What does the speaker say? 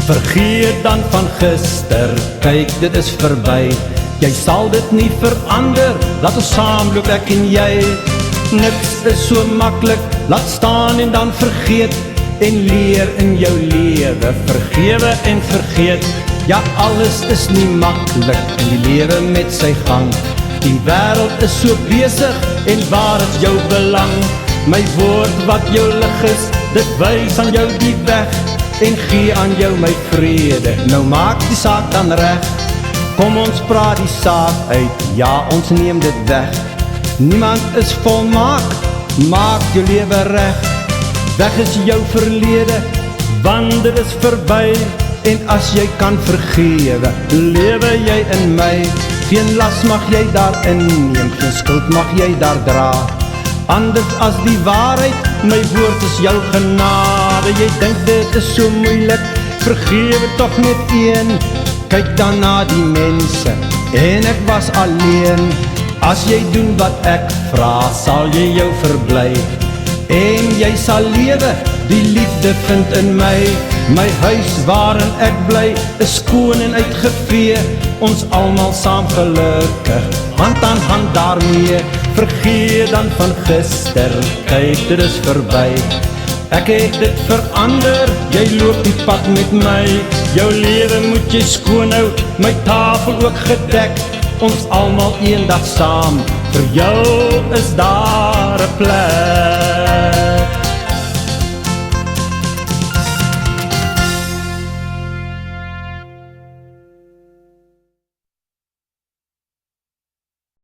Vergeet dan van gister, kyk dit is verby. Jy sal dit nie verander, laat ons saamloop ek en jy. Niks is so maklik, laat staan en dan vergeet. En leer in jou lewe, vergewe en vergeet. Ja, alles is nie maklik in die lewe met sy gang. Die wêreld is so besig en waar is jou belang? My woord wat jou lig is, dit wys aan jou die weg. En gee aan jou my vrede, nou maak die saak dan reg. Kom ons praat die saak uit, ja ons neem dit weg. Niemand is volmaak, maak jou lewe reg. Weg is jou verlede, want dit is verby. En as jy kan vergewe, lewe jy in my. Geen las mag jy daarin neem, geen skuld mag jy daar dra. Anders as die waarheid, my woord is jou genade. Jy dink dit is so moeilik, vergewe toch net een. Kyk dan na die mense, en ek was alleen. As jy doen wat ek vraag, sal jy jou verbly. En jy sal lewe, die liefde vind in my. My huis waarin ek bly, is skoon en uitgevee. Ons almal saam gelukkig, hand aan hand daarmee. Vergeet dan van gister, kyk dit is verby. Ek het dit verander, jy loop die pad met my. Jou lewe moet jy skoon hou, my tafel ook gedek. Ons almal eendag saam, vir jou is daar 'n plek.